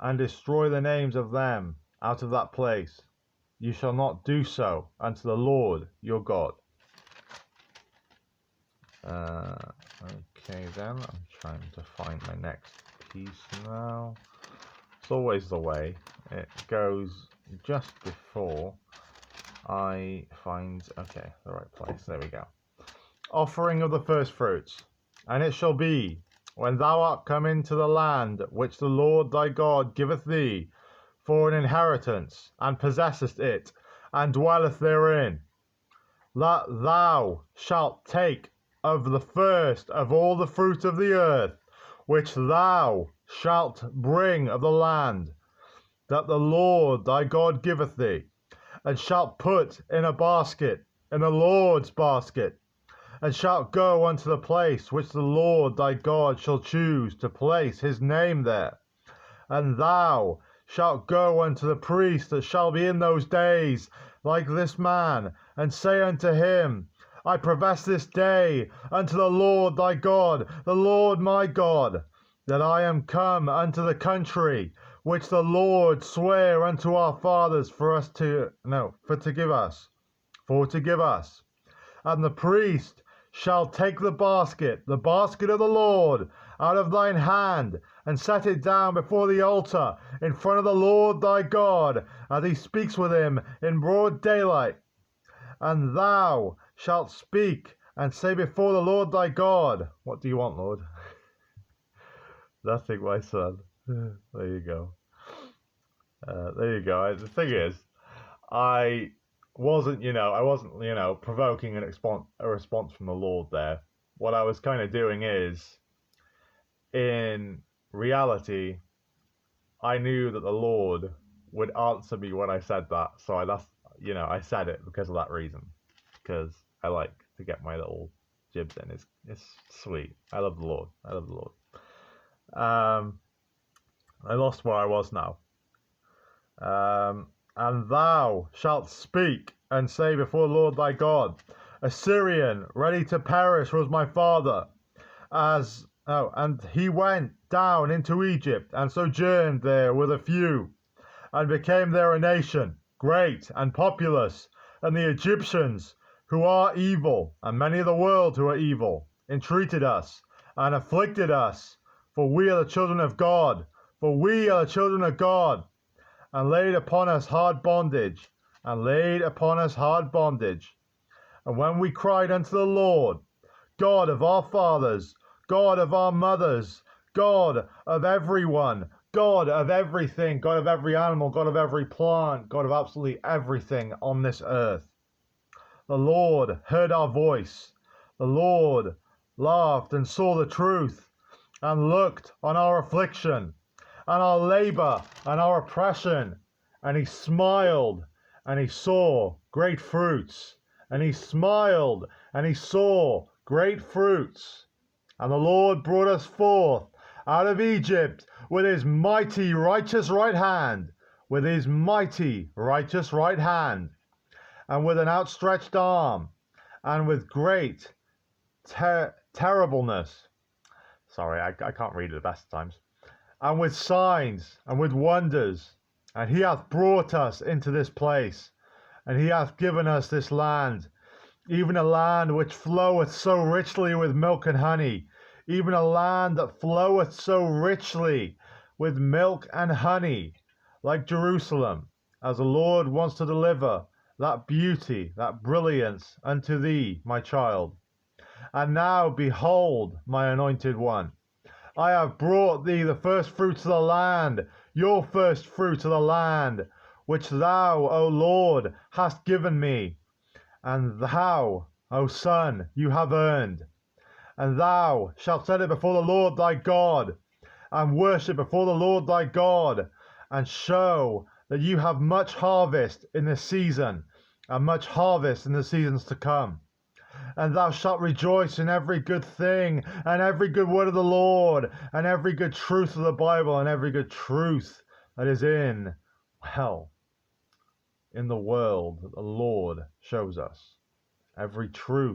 and destroy the names of them out of that place. You shall not do so unto the Lord your God. Okay then, I'm trying to find my next piece now. It's always the way. It goes just before I find, okay, the right place. There we go. Offering of the first fruits. And it shall be, when thou art come into the land which the Lord thy God giveth thee for an inheritance, and possessest it, and dwelleth therein, that thou shalt take of the first of all the fruit of the earth, which thou shalt bring of the land that the Lord thy God giveth thee, and shalt put in a basket, in the Lord's basket, and shalt go unto the place which the Lord thy God shall choose to place his name there. And thou shalt go unto the priest that shall be in those days, like this man, and say unto him, I profess this day unto the Lord thy God, the Lord my God, that I am come unto the country which the Lord sware unto our fathers for to give us. And the priest shall take the basket of the Lord, out of thine hand, and set it down before the altar in front of the Lord thy God, as he speaks with him in broad daylight. And thou shalt speak and say before the Lord thy God, what do you want, Lord? Nothing, my son. There you go. The thing is, I wasn't provoking a response from the Lord there. What I was kind of doing is, in reality, I knew that the Lord would answer me when I said that, so I said it because of that reason, because I like to get my little jibs in. It's sweet. I love the Lord. I lost where I was now. And thou shalt speak and say before the Lord thy God, Assyrian, ready to perish was my father, and he went down into Egypt, and sojourned there with a few, and became there a nation, great and populous, and the Egyptians, who are evil, and many of the world who are evil, entreated us, and afflicted us, for we are the children of God, and laid upon us hard bondage. And when we cried unto the Lord, God of our fathers, God of our mothers, God of everyone, God of everything, God of every animal, God of every plant, God of absolutely everything on this earth, the Lord heard our voice. The Lord laughed and saw the truth, and looked on our affliction, and our labor, and our oppression. And he smiled, and he saw great fruits. And he smiled, and he saw great fruits. And the Lord brought us forth out of Egypt with his mighty righteous right hand, and with an outstretched arm, and with great terribleness. Sorry, I can't read it the best times. And with signs, and with wonders. And he hath brought us into this place, and he hath given us this land, even a land which floweth so richly with milk and honey, even a land that floweth so richly with milk and honey, like Jerusalem, as the Lord wants to deliver that beauty, that brilliance unto thee, my child. And now, behold, my anointed one, I have brought thee the first fruits of the land, your first fruits of the land, which thou, O Lord, hast given me. And thou, O son, you have earned. And thou shalt set it before the Lord thy God, and worship before the Lord thy God, and show that you have much harvest in this season, and much harvest in the seasons to come. And thou shalt rejoice in every good thing, and every good word of the Lord, and every good truth of the Bible, and every good truth that is in the world that the Lord shows us. Every truth